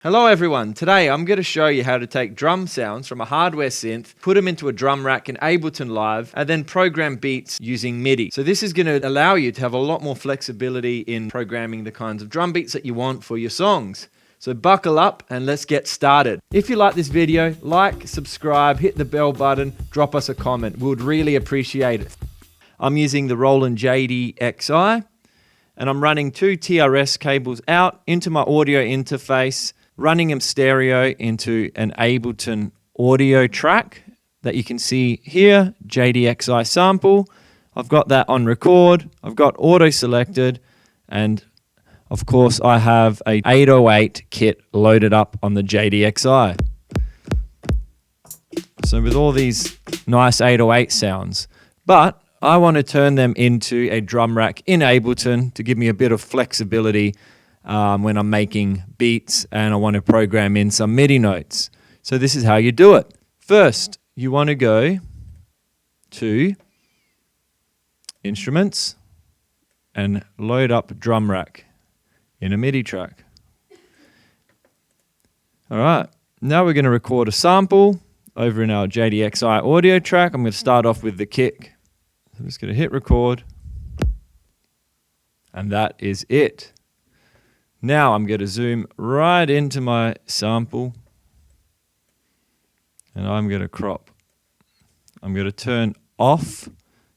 Hello everyone, today I'm going to show you how to take drum sounds from a hardware synth, put them into a drum rack in Ableton Live, and then program beats using Midi. So this is going to allow you to have a lot more flexibility in programming the kinds of drum beats that you want for your songs. So buckle up and let's get started. If you like this video, like, subscribe, hit the bell button, drop us a comment. We would really appreciate it. I'm using the Roland JD-Xi and I'm running two TRS cables out into my audio interface, running them stereo into an Ableton audio track that you can see here, JD-Xi sample. I've got that on record, I've got auto selected, and of course I have a 808 kit loaded up on the JD-Xi. So with all these nice 808 sounds, but I want to turn them into a drum rack in Ableton to give me a bit of flexibility when I'm making beats and I want to program in some MIDI notes. So this is how you do it. First, you want to go to Instruments and load up Drum Rack in a MIDI track. All right, now we're going to record a sample over in our JD-Xi audio track. I'm going to start off with the kick. I'm just going to hit record, and that is it. Now I'm going to zoom right into my sample and I'm going to crop. I'm going to turn off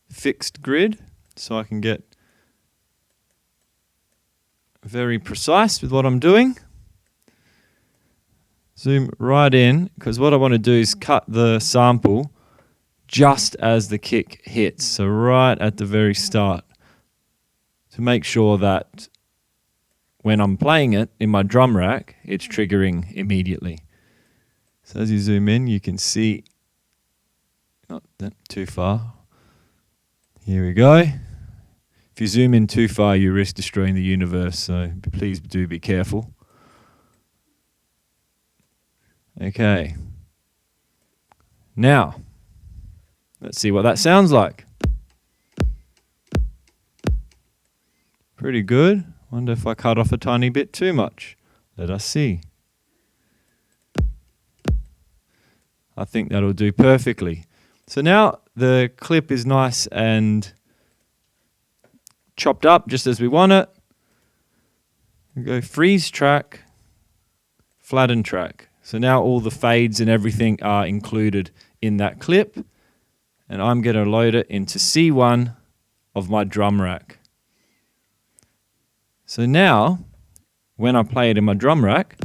fixed grid so I can get very precise with what I'm doing. Zoom right in, because what I want to do is cut the sample just as the kick hits, so right at the very start, to make sure that when I'm playing it in my drum rack, it's triggering immediately. So as you zoom in, you can see, not that too far. Here we go. If you zoom in too far, you risk destroying the universe, so please do be careful. Okay. Now, let's see what that sounds like. Pretty good. Wonder if I cut off a tiny bit too much. Let us see. I think that'll do perfectly. So now the clip is nice and chopped up just as we want it. We go freeze track, flatten track. So now all the fades and everything are included in that clip. And I'm going to load it into C1 of my drum rack. So now, when I play it in my drum rack,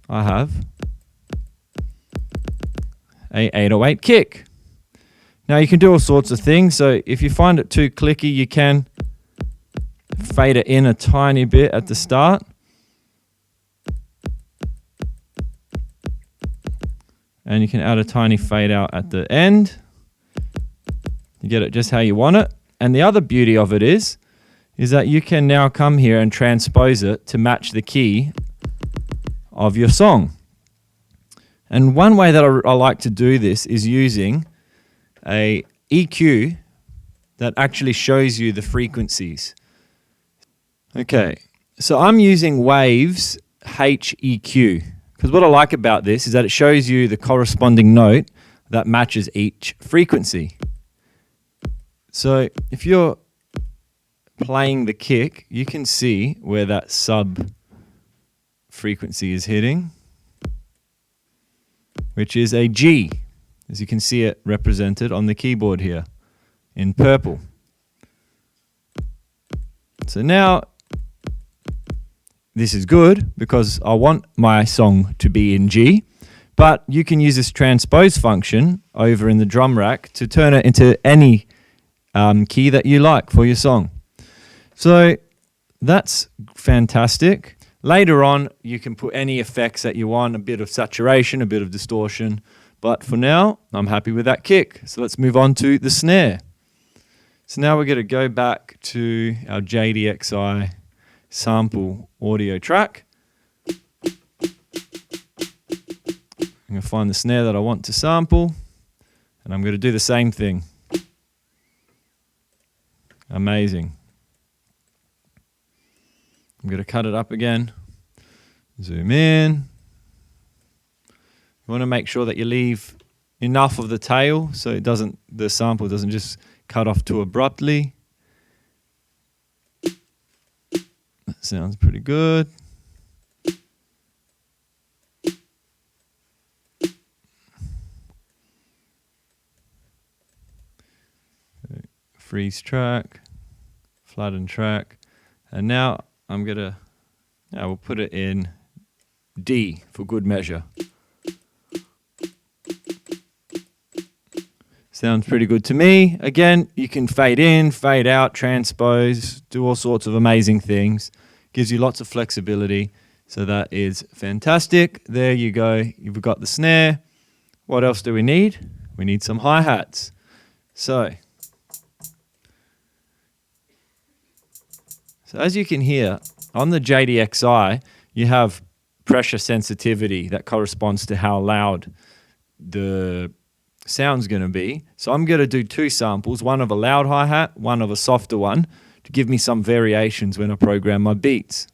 I have a 808 kick. Now you can do all sorts of things. So if you find it too clicky, you can fade it in a tiny bit at the start. And you can add a tiny fade out at the end. You get it just how you want it. And the other beauty of it is that you can now come here and transpose it to match the key of your song. And one way that I like to do this is using a EQ that actually shows you the frequencies. Okay, so I'm using Waves HEQ, because what I like about this is that it shows you the corresponding note that matches each frequency. So if you're playing the kick, you can see where that sub frequency is hitting, which is a G, as you can see it represented on the keyboard here in purple. So now this is good because I want my song to be in G, but you can use this transpose function over in the drum rack to turn it into any key that you like for your song. So that's fantastic. Later on, you can put any effects that you want, a bit of saturation, a bit of distortion. But for now, I'm happy with that kick. So let's move on to the snare. So now we're going to go back to our JD-Xi sample audio track. I'm going to find the snare that I want to sample, and I'm going to do the same thing. Amazing. I'm going to cut it up again. Zoom in. You want to make sure that you leave enough of the tail so the sample doesn't just cut off too abruptly. That sounds pretty good. Freeze track, flatten track, and now we'll put it in D for good measure. Sounds pretty good to me. Again, you can fade in, fade out, transpose, do all sorts of amazing things. Gives you lots of flexibility, so that is fantastic. There you go. You've got the snare. What else do we need? We need some hi-hats. So as you can hear, on the JD-Xi, you have pressure sensitivity that corresponds to how loud the sound's going to be. So I'm going to do two samples, one of a loud hi-hat, one of a softer one, to give me some variations when I program my beats.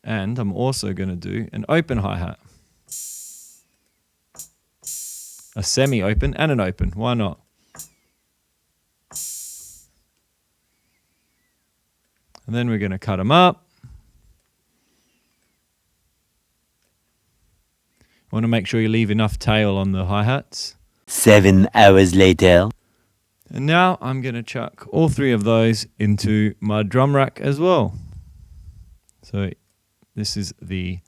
And I'm also going to do an open hi-hat. A semi-open and an open. Why not? And then we're going to cut them up. You want to make sure you leave enough tail on the hi-hats. 7 hours later. And now I'm going to chuck all three of those into my drum rack as well. So this is the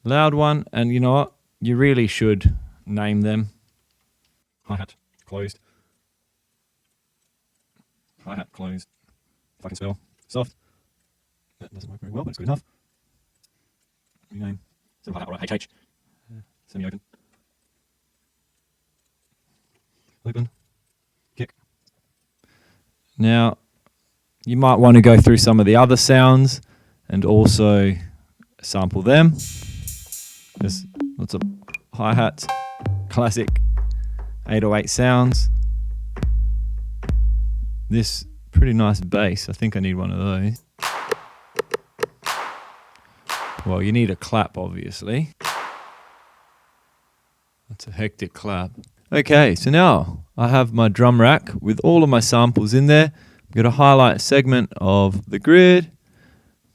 loud one, and you know what? You really should name them. Hi-hat closed. Hi-hat closed. If I can spell soft. That doesn't work very well, but it's good enough. Rename. So hi-hat, right, HH. Semi-open. Open. Kick. Now, you might want to go through some of the other sounds and also sample them. There's lots of hi-hats, classic 808 sounds. This pretty nice bass. I think I need one of those. Well, you need a clap, obviously. That's a hectic clap. Okay, so now I have my drum rack with all of my samples in there. I'm going to highlight a segment of the grid.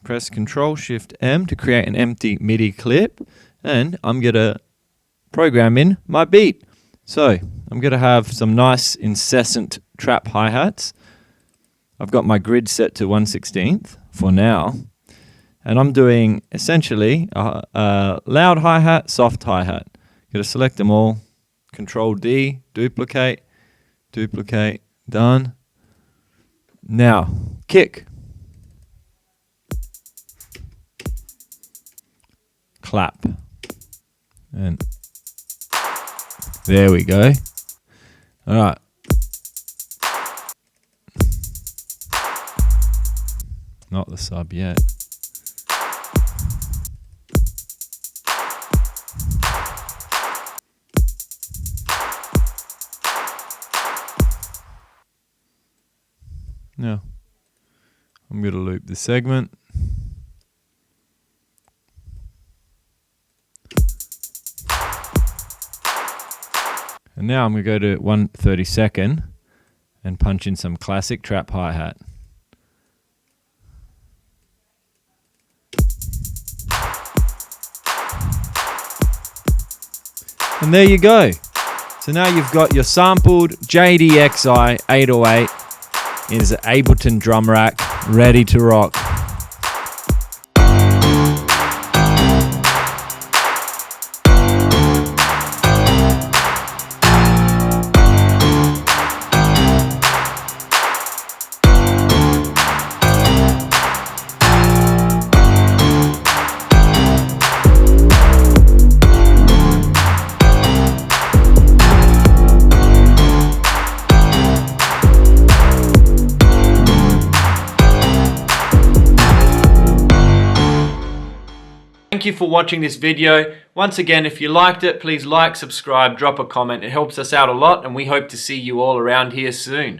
Press Ctrl-Shift-M to create an empty MIDI clip, and I'm going to program in my beat. So I'm going to have some nice incessant trap hi-hats. I've got my grid set to 1/16 for now, and I'm doing essentially a loud hi-hat, soft hi-hat. Going to select them all, Ctrl-D, duplicate, done. Now, kick. Clap. And there we go. All right. Not the sub yet. Now, I'm going to loop the segment. And now I'm going to go to 1/32 and punch in some classic trap hi-hat. And there you go. So now you've got your sampled JD-Xi 808 in an Ableton Drum Rack ready to rock. Thank you for watching this video. Once again, if you liked it, please like, subscribe, drop a comment. It helps us out a lot, and we hope to see you all around here soon.